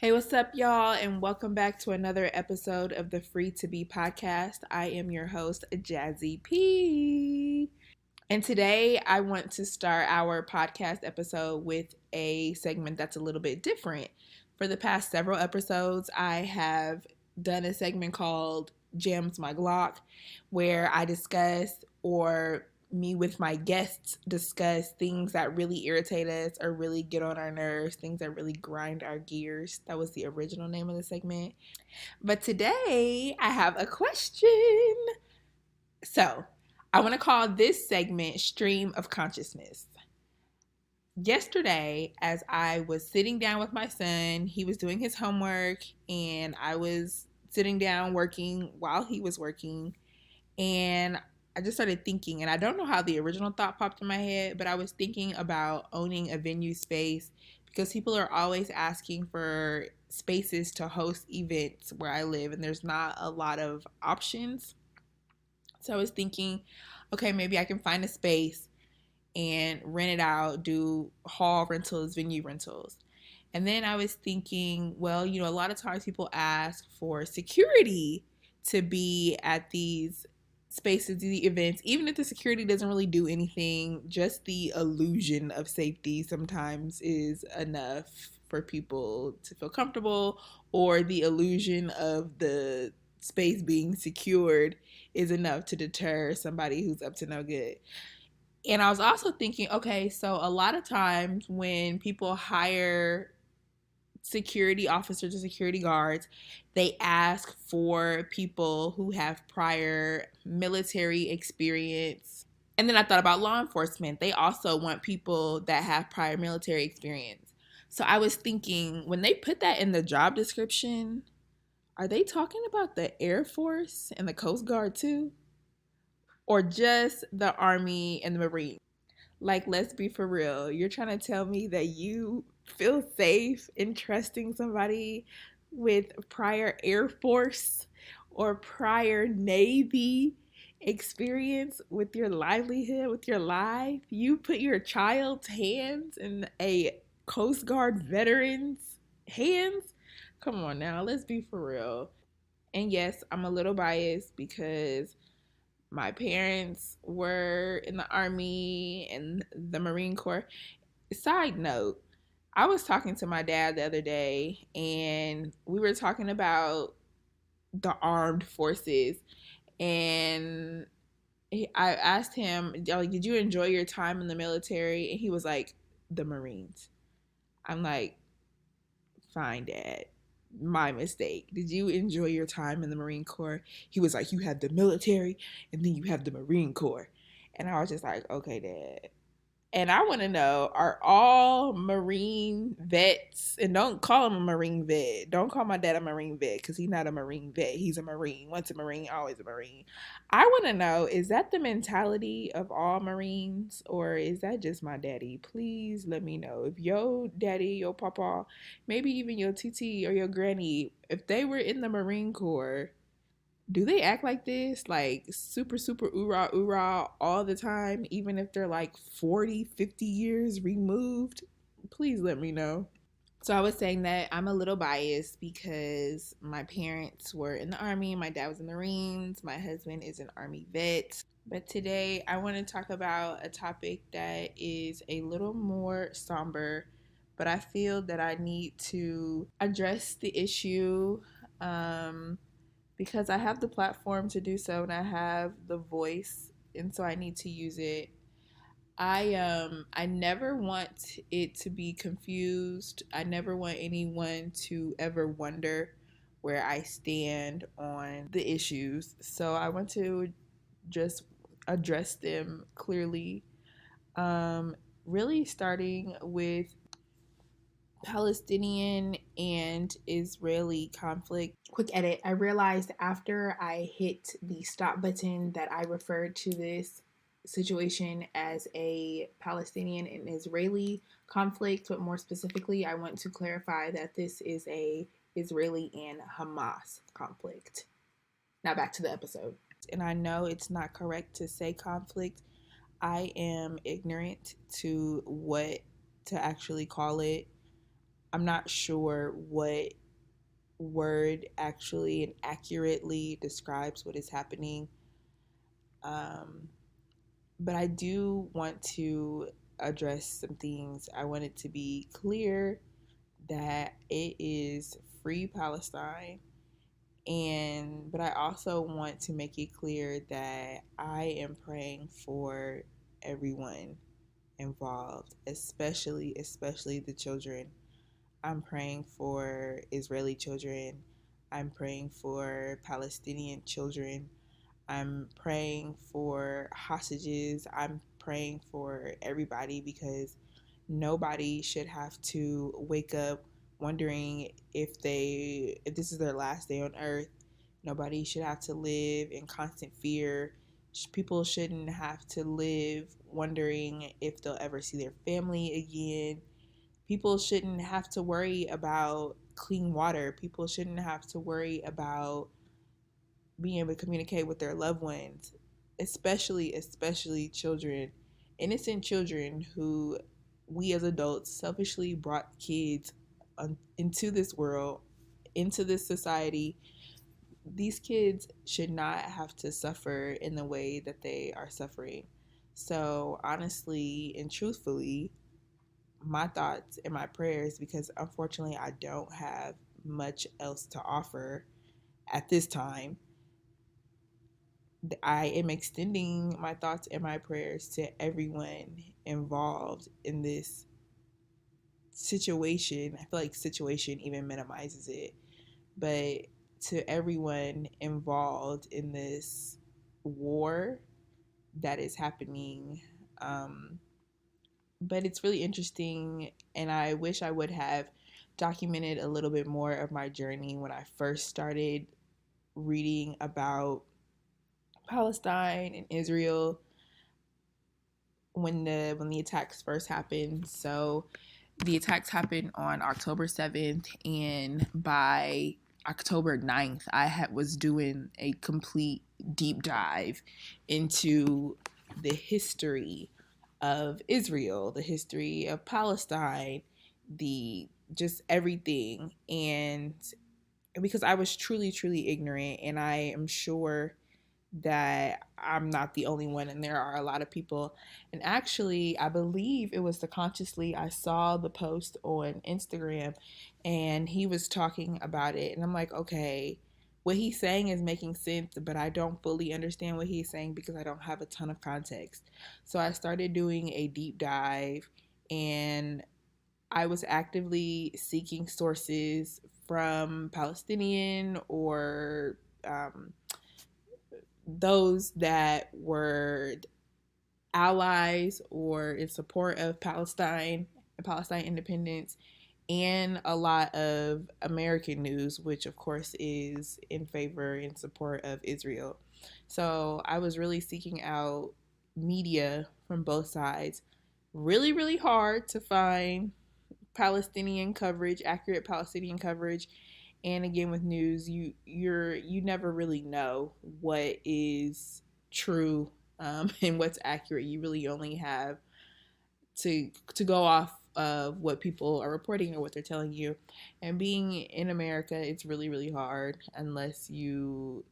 Hey, what's up, y'all, and welcome back to another episode of the Free to Be podcast. I am your host, Jazzy P. And today I want to start our podcast episode with a segment that's a little bit different. For the past several episodes, I have done a segment called Jams My Glock, where I discuss or me with my guests discuss things that really irritate us or really get on our nerves, things that really grind our gears. That was the original name of the segment. But today I have a question. So, I want to call this segment Stream of Consciousness. Yesterday, as I was sitting down with my son, he was doing his homework, and I was sitting down working while he was working. And I just started thinking, and I don't know how the original thought popped in my head, but I was thinking about owning a venue space because people are always asking for spaces to host events where I live, and there's not a lot of options. So I was thinking, okay, maybe I can find a space and rent it out, do hall rentals, venue rentals. And then I was thinking, well, a lot of times people ask for security to be at these spaces, the events, even if the security doesn't really do anything, just the illusion of safety sometimes is enough for people to feel comfortable, or the illusion of the space being secured is enough to deter somebody who's up to no good. And I was also thinking, okay, so a lot of times when people hire security officers or security guards, they ask for people who have prior military experience. And then I thought about law enforcement. They also want people that have prior military experience. So I was thinking, when they put that in the job description, are they talking about the Air Force and the Coast Guard too? Or just the Army and the Marines? Like, let's be for real. You're trying to tell me that you feel safe in trusting somebody with prior Air Force or prior Navy experience with your livelihood, with your life? You put your child's hands in a Coast Guard veteran's hands? Come on now, let's be for real. And yes, I'm a little biased because my parents were in the Army and the Marine Corps. Side note, I was talking to my dad the other day, and we were talking about the armed forces. And I asked him, like, did you enjoy your time in the military? And he was like, the Marines. I'm like, fine, Dad. My mistake. Did you enjoy your time in the Marine Corps? He was like, you have the military and then you have the Marine Corps. And I was just like, okay, Dad. And I want to know, are all Marine vets, and don't call him a Marine vet. Don't call my dad a Marine vet because he's not a Marine vet. He's a Marine. Once a Marine, always a Marine. I want to know, is that the mentality of all Marines, or is that just my daddy? Please let me know. If your daddy, your papa, maybe even your TT or your granny, if they were in the Marine Corps, do they act like this, like super super oorah oorah all the time, even if they're like 40, 50 years removed? Please let me know. So I was saying that I'm a little biased because my parents were in the Army, my dad was in the Marines, my husband is an Army vet. But today I want to talk about a topic that is a little more somber, but I feel that I need to address the issue, um, because I have the platform to do so and I have the voice, and so I need to use it. I never want it to be confused. I never want anyone to ever wonder where I stand on the issues. So I want to just address them clearly. Really starting with Palestinian and Israeli conflict. Quick edit. I realized after I hit the stop button that I referred to this situation as a Palestinian and Israeli conflict, but more specifically, I want to clarify that this is a Israeli and Hamas conflict. Now back to the episode. And I know it's not correct to say conflict. I am ignorant to what to actually call it. I'm not sure what word actually and accurately describes what is happening. Um, but I do want to address some things. I want it to be clear that it is free Palestine, and but I also want to make it clear that I am praying for everyone involved, especially the children. I'm praying for Israeli children. I'm praying for Palestinian children. I'm praying for hostages. I'm praying for everybody because nobody should have to wake up wondering if this is their last day on earth. Nobody should have to live in constant fear. People shouldn't have to live wondering if they'll ever see their family again. People shouldn't have to worry about clean water. People shouldn't have to worry about being able to communicate with their loved ones, especially children, innocent children who we as adults selfishly brought kids into this world, into this society. These kids should not have to suffer in the way that they are suffering. So, honestly and truthfully, my thoughts and my prayers, because unfortunately I don't have much else to offer at this time, I am extending my thoughts and my prayers to everyone involved in this situation. I feel like situation even minimizes it, but to everyone involved in this war that is happening. Um, but it's really interesting, and I wish I would have documented a little bit more of my journey when I first started reading about Palestine and Israel when the attacks first happened. So the attacks happened on October 7th, and by October 9th, was doing a complete deep dive into the history of Israel, the history of Palestine, the just everything. And because I was truly ignorant, and I am sure that I'm not the only one, and there are a lot of people. And actually, I believe it was subconsciously I saw the post on Instagram, and he was talking about it, and I'm like, okay, what he's saying is making sense, but I don't fully understand what he's saying because I don't have a ton of context. So I started doing a deep dive, and I was actively seeking sources from Palestinian or those that were allies or in support of Palestine and Palestine independence, and a lot of American news, which of course is in favor and support of Israel. So I was really seeking out media from both sides. Really hard to find Palestinian coverage, accurate Palestinian coverage. And again, with news, you never really know what is true, and what's accurate. You really only have to go off of what people are reporting or what they're telling you. And being in America, it's really hard unless you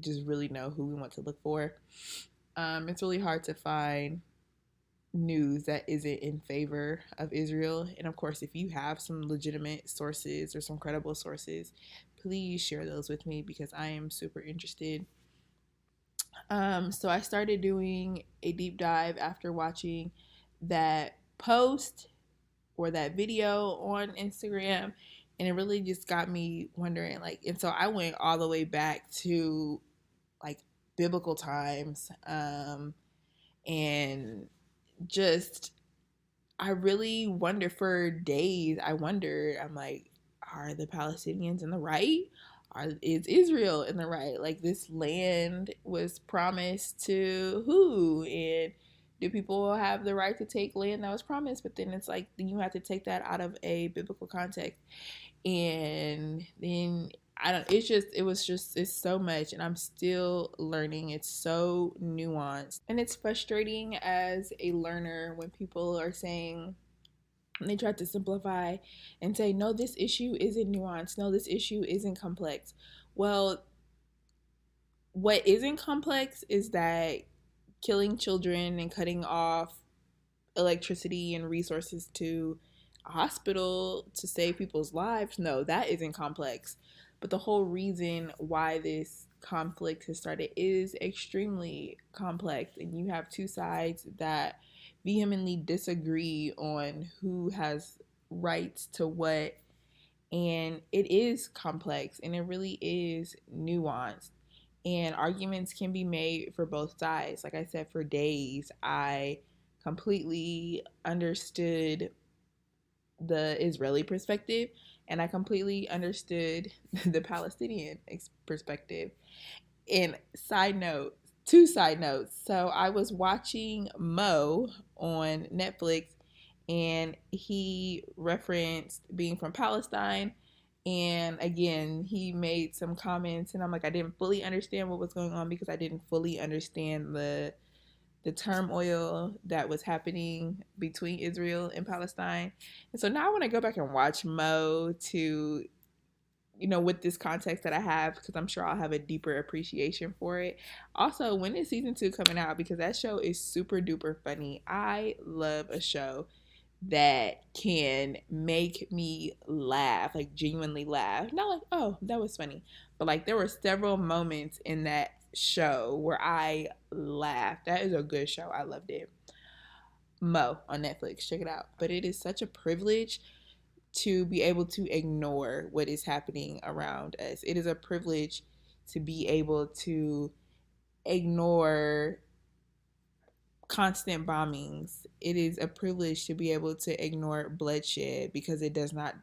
just really know who we want to look for. It's really hard to find news that isn't in favor of Israel. And of course, if you have some legitimate sources or some credible sources, please share those with me because I am super interested. So I started doing a deep dive after watching that post or that video on Instagram, and it really just got me wondering, like, and so I went all the way back to like biblical times, and just I really wonder for days. I wondered, I'm like, are the Palestinians in the right? Is Israel in the right? Like, this land was promised to who? And do people have the right to take land that was promised? But then it's like, then you have to take that out of a biblical context. And then I don't, it's so much, and I'm still learning. It's so nuanced. And it's frustrating as a learner when people are saying, And they tried to simplify and say, no, this issue isn't nuanced. No, this issue isn't complex. Well, what isn't complex is that killing children and cutting off electricity and resources to a hospital to save people's lives, no, that isn't complex. But the whole reason why this conflict has started is extremely complex, and you have two sides that vehemently disagree on who has rights to what, and it is complex and it really is nuanced, and arguments can be made for both sides. Like I said, for days I completely understood the Israeli perspective and I completely understood the Palestinian perspective. And side note, two side notes. So I was watching Mo on Netflix and he referenced being from Palestine. And again, he made some comments, and I'm like, I didn't fully understand what was going on because I didn't fully understand the turmoil that was happening between Israel and Palestine. And so now I want to go back and watch Mo to, with this context that I have, because I'm sure I'll have a deeper appreciation for it. Also, when is season 2 coming out? Because that show is super duper funny. I love a show that can make me laugh, like genuinely laugh. Not like, oh, that was funny, but like there were several moments in that show where I laughed. That is a good show. I loved it. Mo on Netflix, check it out. But it is such a privilege to be able to ignore what is happening around us. It is a privilege to be able to ignore constant bombings. It is a privilege to be able to ignore bloodshed because it does not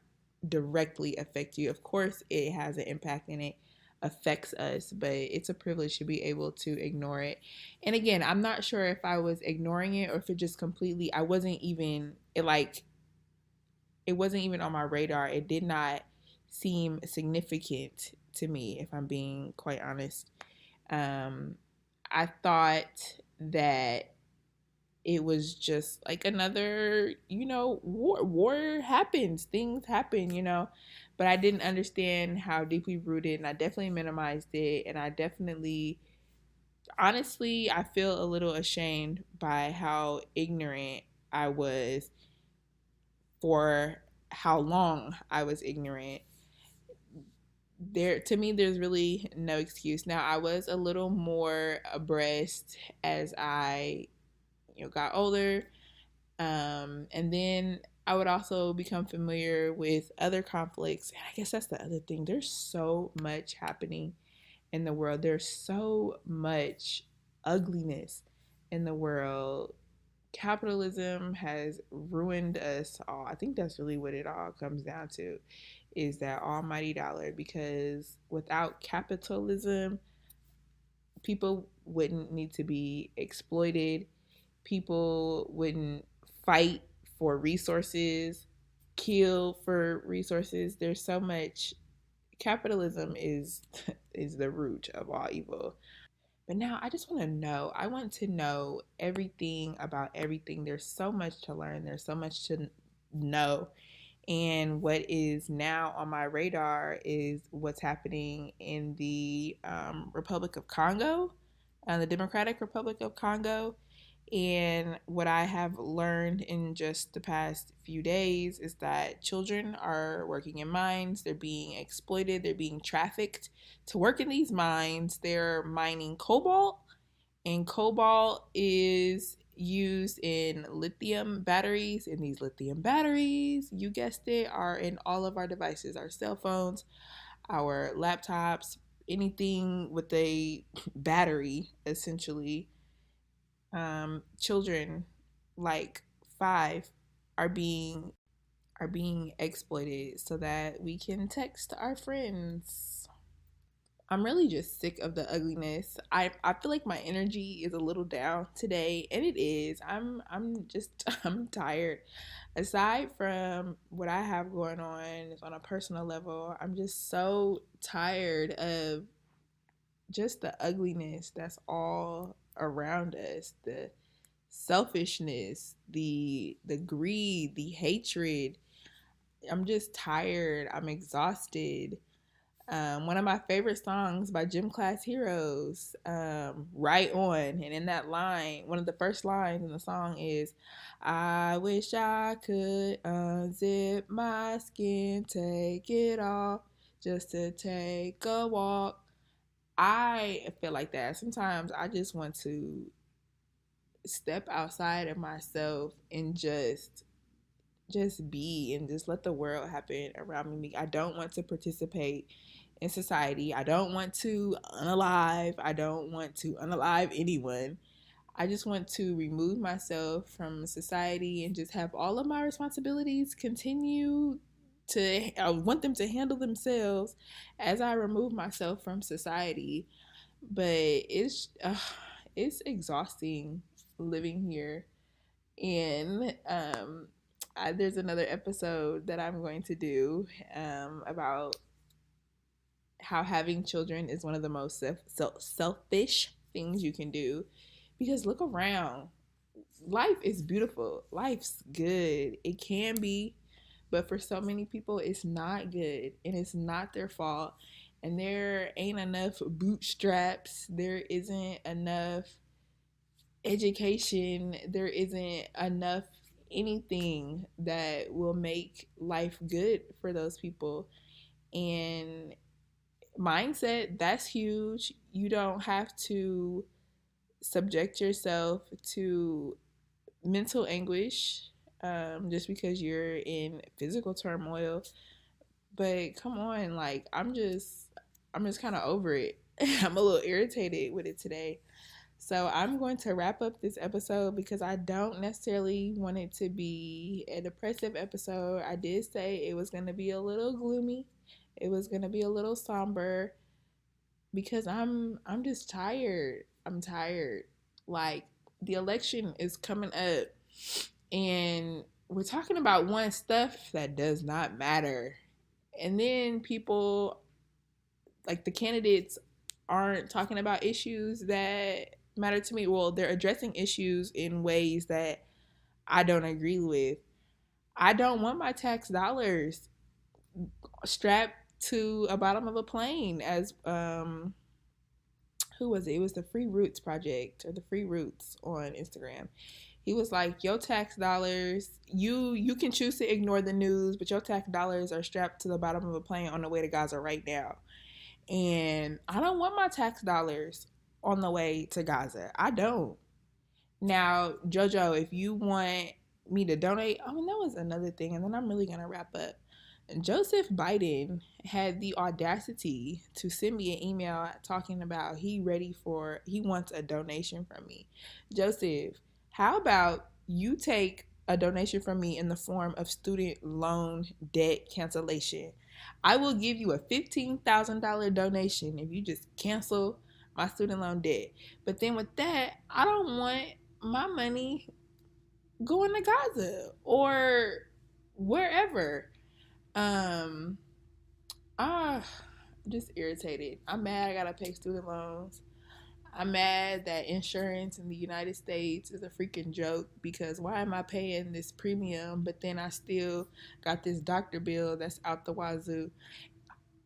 directly affect you. Of course, it has an impact and it affects us, but it's a privilege to be able to ignore it. And again, I'm not sure if I was ignoring it or if it just completely, I wasn't even, it wasn't even on my radar. It did not seem significant to me, if I'm being quite honest. Um, I thought that it was just like another, war happens, things happen, but I didn't understand how deeply rooted, and I definitely minimized it, and I definitely, honestly, I feel a little ashamed by how ignorant I was for how long I was ignorant. There, to me, there's really no excuse. Now, I was a little more abreast as I, got older. And then I would also become familiar with other conflicts. And I guess that's the other thing. There's so much happening in the world. There's so much ugliness in the world. Capitalism has ruined us all. I think that's really what it all comes down to, is that almighty dollar. Because without capitalism, people wouldn't need to be exploited. People wouldn't fight for resources, kill for resources. There's so much. Capitalism is is the root of all evil. But now I just want to know. I want to know everything about everything. There's so much to learn. There's so much to know. And what is now on my radar is what's happening in the Republic of Congo, the Democratic Republic of Congo. And what I have learned in just the past few days is that children are working in mines, they're being exploited, they're being trafficked to work in these mines. They're mining cobalt, and cobalt is used in lithium batteries. And these lithium batteries, you guessed it, are in all of our devices, our cell phones, our laptops, anything with a battery, essentially. Children like 5 are being exploited so that we can text our friends. I'm really just sick of the ugliness. I feel like my energy is a little down today, and it is. I'm just I'm tired. Aside from what I have going on a personal level, I'm just so tired of just the ugliness that's all around us. The selfishness, the greed, the hatred. I'm just tired. I'm exhausted. One of my favorite songs by Gym Class Heroes, Right On. And in that line, one of the first lines in the song is, I wish I could unzip my skin, take it off, just to take a walk. I feel like that. Sometimes I just want to step outside of myself and just be and just let the world happen around me. I don't want to participate in society. I don't want to unalive. I don't want to unalive anyone. I just want to remove myself from society and just have all of my responsibilities continue to, I want them to handle themselves as I remove myself from society. But it's exhausting living here. And there's another episode that I'm going to do about how having children is one of the most selfish things you can do. Because look around, life is beautiful, life's good. It can be, but for so many people, it's not good, and it's not their fault. And there ain't enough bootstraps. There isn't enough education, there isn't enough anything that will make life good for those people. And mindset, that's huge. You don't have to subject yourself to mental anguish just because you're in physical turmoil. But come on, like I'm just kind of over it. I'm a little irritated with it today. So I'm going to wrap up this episode because I don't necessarily want it to be a depressive episode. I did say it was going to be a little gloomy. It was going to be a little somber because I'm just tired. I'm tired. Like the election is coming up and we're talking about one stuff that does not matter. And then people, like the candidates, aren't talking about issues that matter to me. Well, they're addressing issues in ways that I don't agree with. I don't want my tax dollars strapped to a bottom of a plane as who was it? It was the Free Roots Project or the Free Roots on Instagram. He was like, your tax dollars, you can choose to ignore the news, but your tax dollars are strapped to the bottom of a plane on the way to Gaza right now. And I don't want my tax dollars on the way to Gaza. I don't. Now, JoJo, if you want me to donate, oh, and that was another thing, and then I'm really gonna wrap up. Joseph Biden had the audacity to send me an email talking about he wants a donation from me. Joseph, how about you take a donation from me in the form of student loan debt cancellation? I will give you a $15,000 donation if you just cancel my student loan debt. But then with that, I don't want my money going to Gaza or wherever. Um, I'm just irritated. I'm mad I gotta pay student loans. I'm mad that insurance in the United States is a freaking joke because why am I paying this premium, but then I still got this doctor bill that's out the wazoo?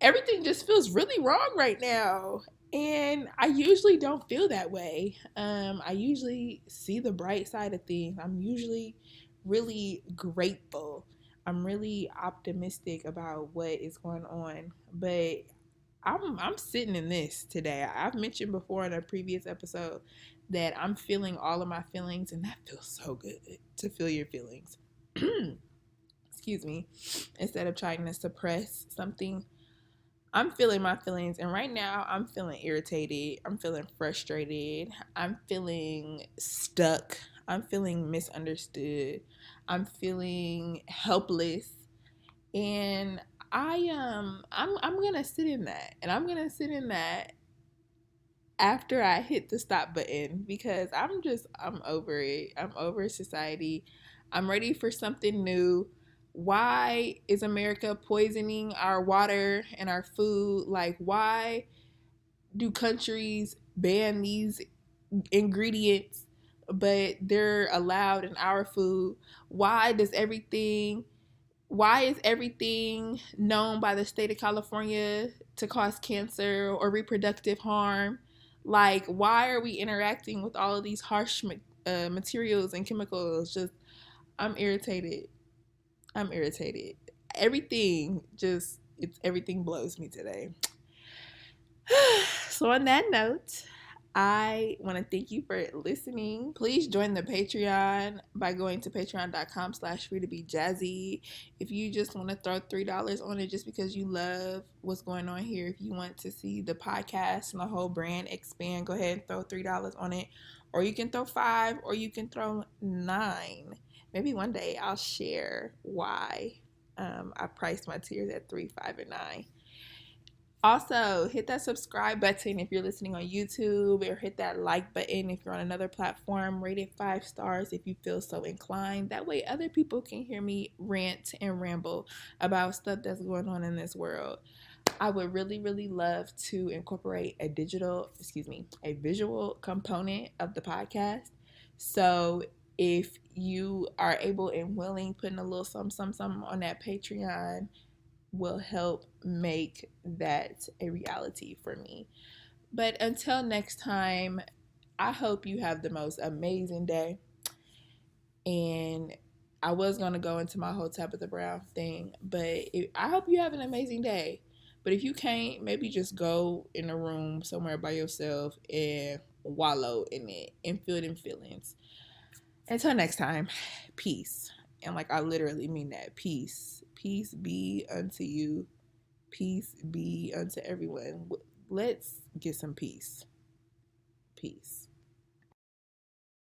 Everything just feels really wrong right now. And I usually don't feel that way. I usually see the bright side of things. I'm usually really grateful. I'm really optimistic about what is going on. But I'm sitting in this today. I've mentioned before in a previous episode that I'm feeling all of my feelings, and that feels so good to feel your feelings. Excuse me. Instead of trying to suppress something, I'm feeling my feelings, and right now I'm feeling irritated. I'm feeling frustrated. I'm feeling stuck. I'm feeling misunderstood. I'm feeling helpless, and I'm gonna sit in that, and I'm gonna sit in that after I hit the stop button because I'm over it. I'm over society. I'm ready for something new. Why is America poisoning our water and our food? Like, why do countries ban these ingredients? but they're allowed in our food? Why is everything known by the state of California to cause cancer or reproductive harm? Like, why are we interacting with all of these harsh materials and chemicals? Just, I'm irritated. I'm irritated. Everything blows me today. So on that note, I want to thank you for listening. Please join the Patreon by going to patreon.com/free to be jazzy. If you just want to throw $3 on it just because you love what's going on here, if you want to see the podcast and the whole brand expand, go ahead and throw $3 on it. Or you can throw 5, or you can throw 9. Maybe one day I'll share why I priced my tiers at 3, 5, and 9. Also, hit that subscribe button if you're listening on YouTube, or hit that like button if you're on another platform. Rate it 5 stars if you feel so inclined. That way other people can hear me rant and ramble about stuff that's going on in this world. I would really, really love to incorporate a visual component of the podcast. So if you are able and willing, putting a little something on that Patreon will help make that a reality for me. But until next time, I hope you have the most amazing day. And I was going to go into my whole Tabitha Brown thing, but I hope you have an amazing day. But if you can't, maybe just go in a room somewhere by yourself and wallow in it and feel them feelings. Until next time, peace. And like, I literally mean that. Peace. Peace be unto you. Peace be unto everyone. Let's get some peace. Peace.